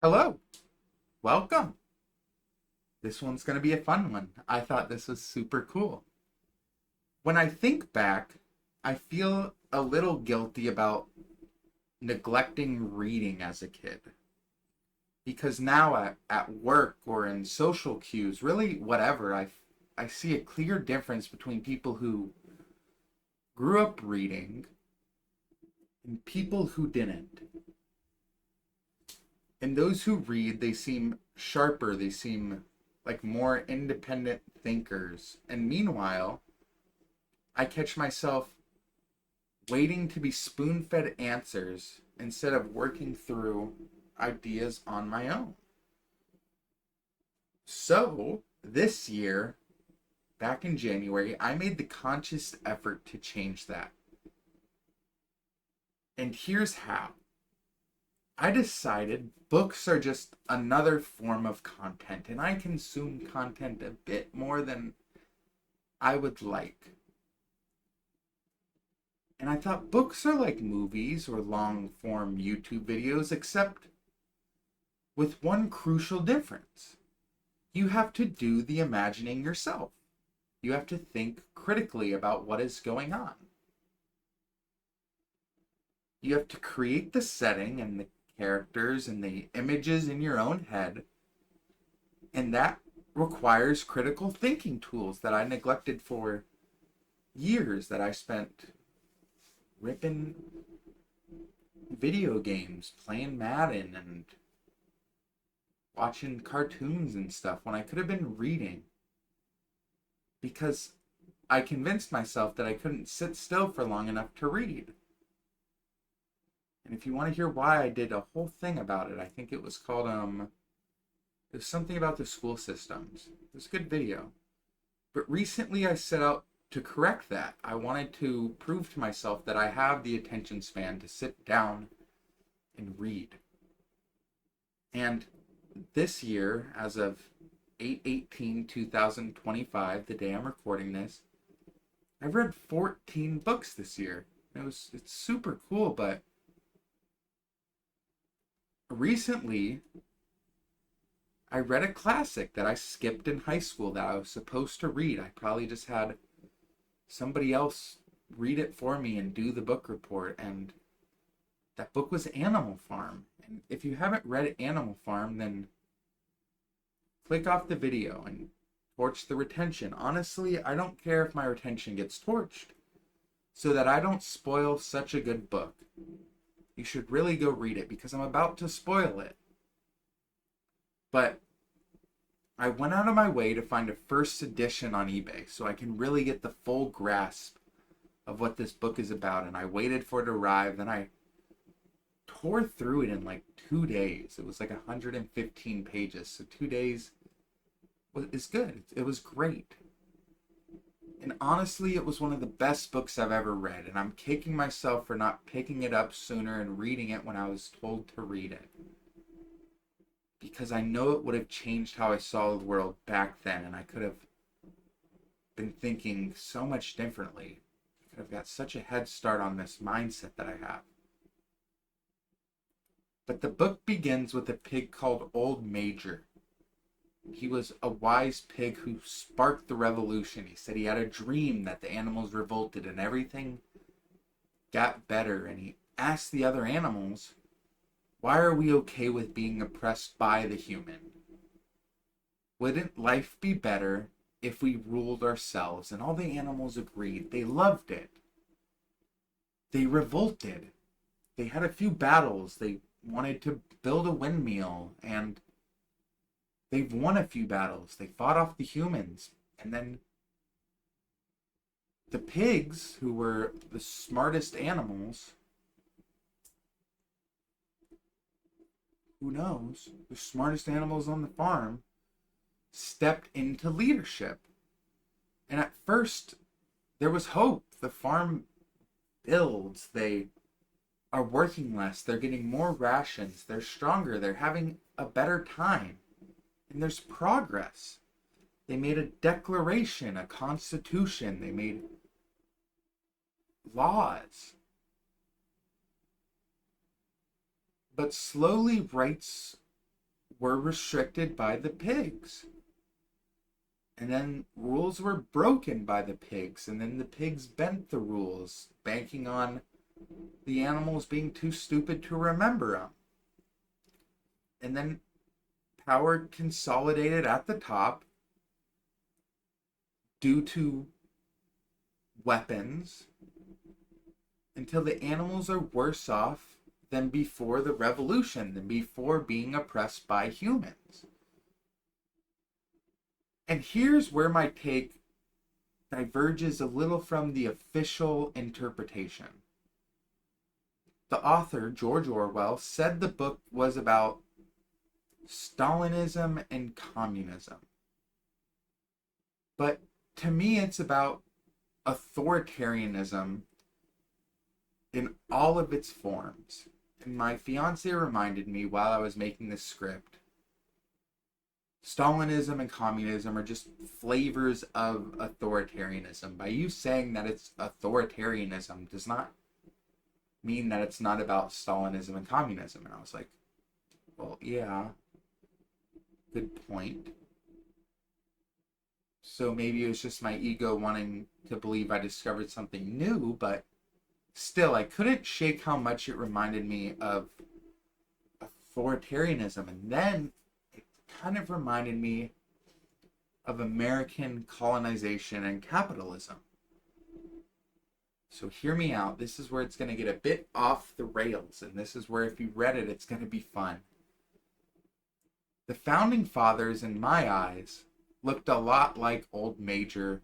Hello, welcome. This one's going to be a fun one. I thought this was super cool. When I think back, I feel a little guilty about neglecting reading as a kid. Because now at work or in social cues, really whatever, I see a clear difference between people who grew up reading and people who didn't. And those who read, they seem sharper, they seem like more independent thinkers. And meanwhile, I catch myself waiting to be spoon fed answers instead of working through ideas on my own. So, this year, back in January, I made the conscious effort to change that. And here's how. I decided books are just another form of content, and I consume content a bit more than I would like. And I thought books are like movies or long form YouTube videos, except with one crucial difference. You have to do the imagining yourself. You have to think critically about what is going on. You have to create the setting and the characters and the images in your own head. And that requires critical thinking tools that I neglected for years, that I spent ripping video games, playing Madden, and watching cartoons and stuff when I could have been reading. Because I convinced myself that I couldn't sit still for long enough to read. And if you want to hear why, I did a whole thing about it. I think it was called it was something about the school systems. It was a good video. But recently I set out to correct that. I wanted to prove to myself that I have the attention span to sit down and read. And this year, as of 8/18/2025, the day I'm recording this, I've read 14 books this year. It's super cool, but recently I read a classic that I skipped in high school that I was supposed to read. I probably just had somebody else read it for me and do the book report, and that book was Animal Farm. And if you haven't read Animal Farm, then click off the video and torch the retention. Honestly, I don't care if my retention gets torched, so that I don't spoil such a good book. You should really go read it because I'm about to spoil it. But I went out of my way to find a first edition on eBay so I can really get the full grasp of what this book is about. And I waited for it to arrive. Then I tore through it in like 2 days. It was like 115 pages. So 2 days is good. It was great. And honestly, it was one of the best books I've ever read. And I'm kicking myself for not picking it up sooner and reading it when I was told to read it. Because I know it would have changed how I saw the world back then, and I could have been thinking so much differently. I could have got such a head start on this mindset that I have. But the book begins with a pig called Old Major. He was a wise pig who sparked the revolution. He said he had a dream that the animals revolted and everything got better, and he asked the other animals, why are we okay with being oppressed by the human? Wouldn't life be better if we ruled ourselves? And all the animals agreed. They loved it. They revolted. They had a few battles. They wanted to build a windmill, and they've won a few battles. They fought off the humans. And then the pigs, who were the smartest animals, who knows, the smartest animals on the farm, stepped into leadership. And at first, there was hope. The farm builds. They are working less. They're getting more rations. They're stronger. They're having a better time. And there's progress. They made a declaration, a constitution. They made laws. But slowly rights were restricted by the pigs. And then rules were broken by the pigs. And then the pigs bent the rules, banking on the animals being too stupid to remember them. And then power consolidated at the top due to weapons until the animals are worse off than before the revolution, than before being oppressed by humans. And here's where my take diverges a little from the official interpretation. The author, George Orwell, said the book was about Stalinism and communism. But to me, it's about authoritarianism in all of its forms. And my fiance reminded me while I was making this script, Stalinism and communism are just flavors of authoritarianism. By you saying that it's authoritarianism does not mean that it's not about Stalinism and communism. And I was like, well, yeah, good point. So maybe it was just my ego wanting to believe I discovered something new, but still, I couldn't shake how much it reminded me of authoritarianism. And then it kind of reminded me of American colonization and capitalism. So hear me out. This is where it's going to get a bit off the rails. And this is where, if you read it, it's going to be fun. The Founding Fathers, in my eyes, looked a lot like Old Major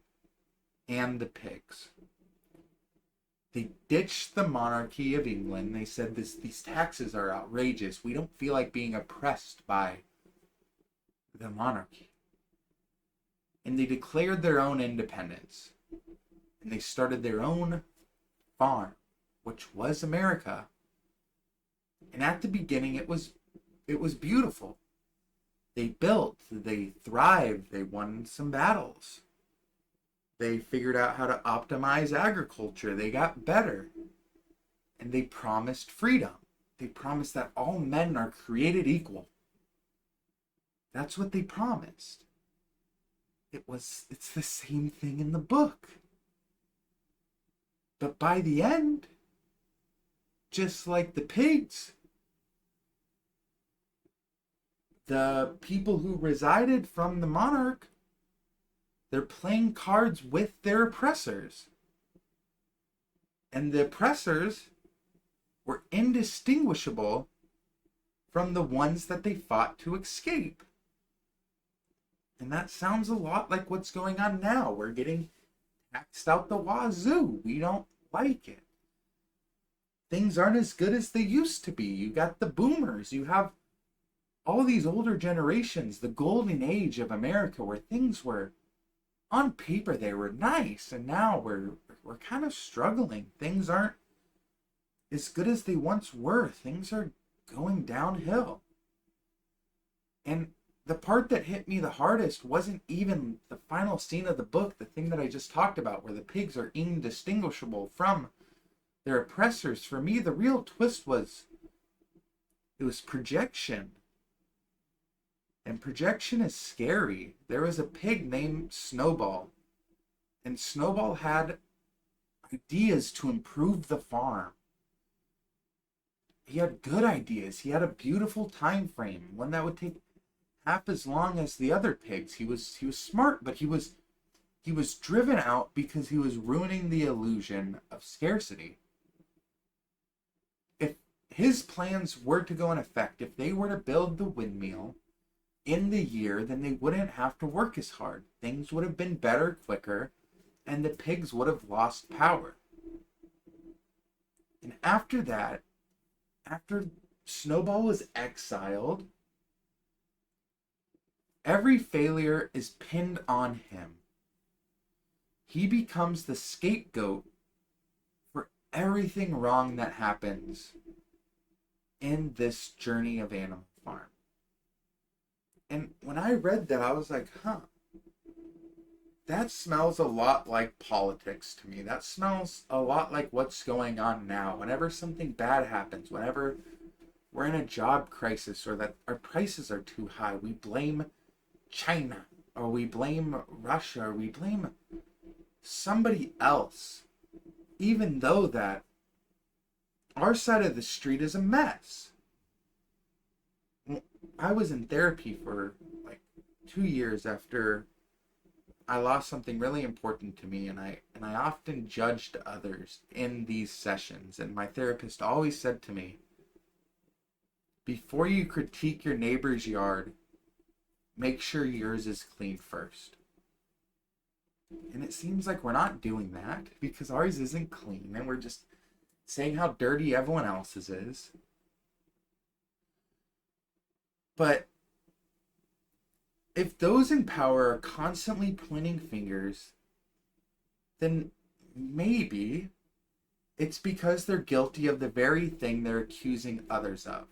and the pigs. They ditched the monarchy of England. They said these taxes are outrageous. We don't feel like being oppressed by the monarchy. And they declared their own independence. And they started their own farm, which was America. And at the beginning, it was beautiful. They built, they thrived, they won some battles. They figured out how to optimize agriculture. They got better. And they promised freedom. They promised that all men are created equal. That's what they promised. It's the same thing in the book. But by the end, just like the pigs, the people who resided from the monarch, they're playing cards with their oppressors. And the oppressors were indistinguishable from the ones that they fought to escape. And that sounds a lot like what's going on now. We're getting taxed out the wazoo. We don't like it. Things aren't as good as they used to be. You got the boomers. You have all these older generations, the golden age of America, where things were, on paper, they were nice, and now we're kind of struggling. Things aren't as good as they once were. Things are going downhill. And the part that hit me the hardest wasn't even the final scene of the book, the thing that I just talked about, where the pigs are indistinguishable from their oppressors. For me, the real twist was, it was projection. And projection is scary. There was a pig named Snowball. And Snowball had ideas to improve the farm. He had good ideas. He had a beautiful time frame, one that would take half as long as the other pigs. He was smart, but he was driven out because he was ruining the illusion of scarcity. If his plans were to go in effect, if they were to build the windmill in the year, then they wouldn't have to work as hard. Things would have been better, quicker, and the pigs would have lost power. And after that, after Snowball was exiled, every failure is pinned on him. He becomes the scapegoat for everything wrong that happens in this journey of Animal Farm. And when I read that, I was like, that smells a lot like politics to me. That smells a lot like what's going on now. Whenever something bad happens, whenever we're in a job crisis or that our prices are too high, we blame China or we blame Russia or we blame somebody else, even though that our side of the street is a mess. I was in therapy for like 2 years after I lost something really important to me, and I often judged others in these sessions, and my therapist always said to me, before you critique your neighbor's yard, make sure yours is clean first. And it seems like we're not doing that because ours isn't clean, and we're just saying how dirty everyone else's is. But if those in power are constantly pointing fingers, then maybe it's because they're guilty of the very thing they're accusing others of.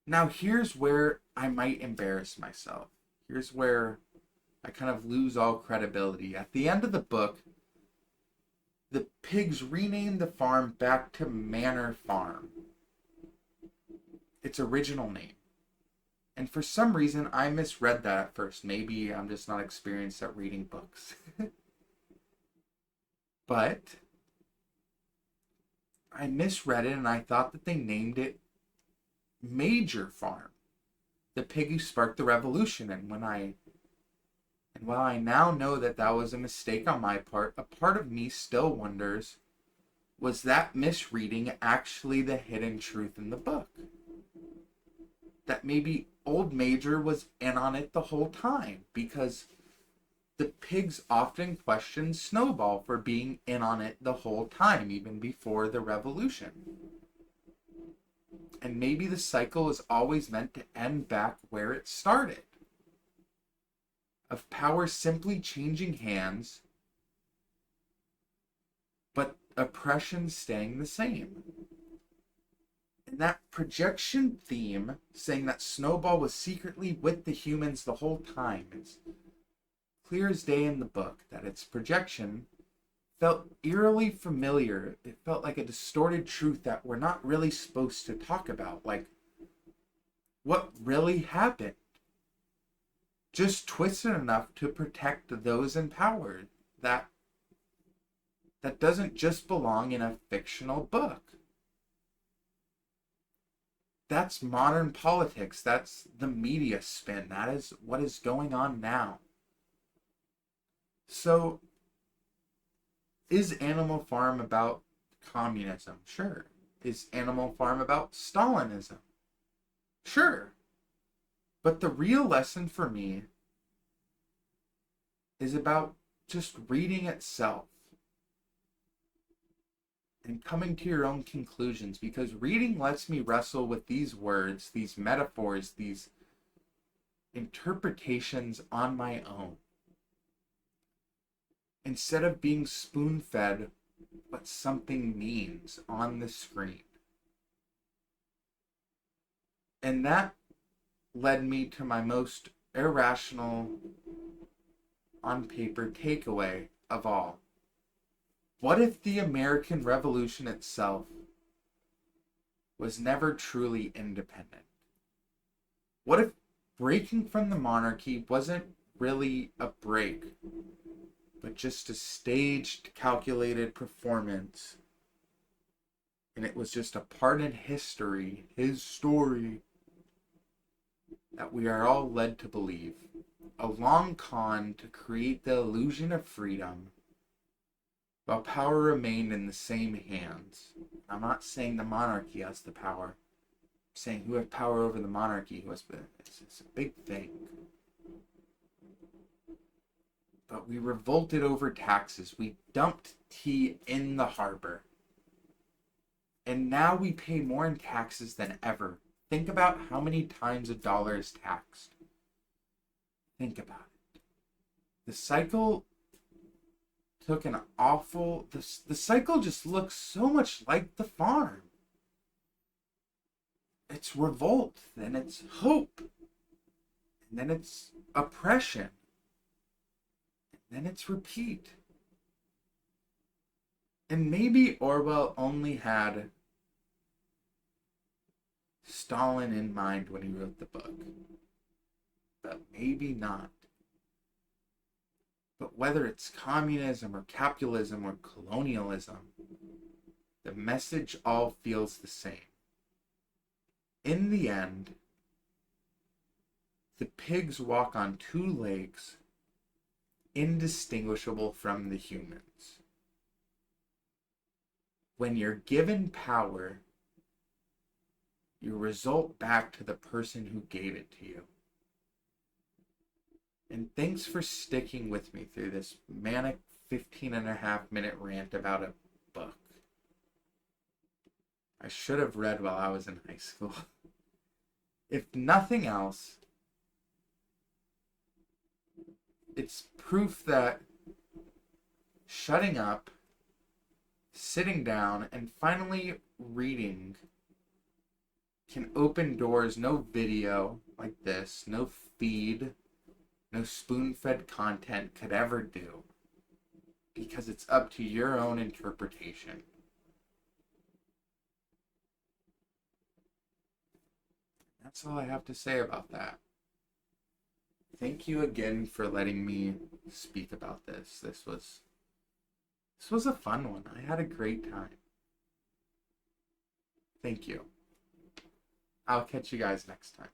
Now, here's where I might embarrass myself. Here's where I kind of lose all credibility. At the end of the book, the pigs renamed the farm back to Manor Farm, its original name. And for some reason, I misread that at first. Maybe I'm just not experienced at reading books. But I misread it, and I thought that they named it Major Farm, the pig who sparked the revolution. And while I now know that that was a mistake on my part, a part of me still wonders, was that misreading actually the hidden truth in the book? That maybe Old Major was in on it the whole time, because the pigs often questioned Snowball for being in on it the whole time, even before the revolution. And maybe the cycle was always meant to end back where it started, of power simply changing hands, but oppression staying the same. And that projection theme, saying that Snowball was secretly with the humans the whole time, is clear as day in the book. That its projection felt eerily familiar. It felt like a distorted truth that we're not really supposed to talk about. Like, what really happened? Just twisted enough to protect those in power. That doesn't just belong in a fictional book. That's modern politics. That's the media spin. That is what is going on now. So, is Animal Farm about communism? Sure. Is Animal Farm about Stalinism? Sure. But the real lesson for me is about just reading itself and coming to your own conclusions, because reading lets me wrestle with these words, these metaphors, these interpretations on my own, instead of being spoon-fed what something means on the screen. And that led me to my most irrational, on paper, takeaway of all. What if the American Revolution itself was never truly independent? What if breaking from the monarchy wasn't really a break, but just a staged, calculated performance, and it was just a part in history, his story, that we are all led to believe? A long con to create the illusion of freedom, while power remained in the same hands. I'm not saying the monarchy has the power. I'm saying who had power over the monarchy. It's a big thing. But we revolted over taxes. We dumped tea in the harbor. And now we pay more in taxes than ever. Think about how many times a dollar is taxed. Think about it. The cycle took an awful... The cycle just looks so much like the farm. It's revolt, then it's hope, and then it's oppression, and then it's repeat. And maybe Orwell only had Stalin in mind when he wrote the book. But maybe not. But whether it's communism or capitalism or colonialism, the message all feels the same. In the end, the pigs walk on two legs, indistinguishable from the humans. When you're given power, you result back to the person who gave it to you. And thanks for sticking with me through this manic 15.5-minute rant about a book I should have read while I was in high school. If nothing else, it's proof that shutting up, sitting down, and finally reading can open doors no video like this, no feed, no spoon-fed content could ever do. Because it's up to your own interpretation. That's all I have to say about that. Thank you again for letting me speak about this. This was a fun one. I had a great time. Thank you. I'll catch you guys next time.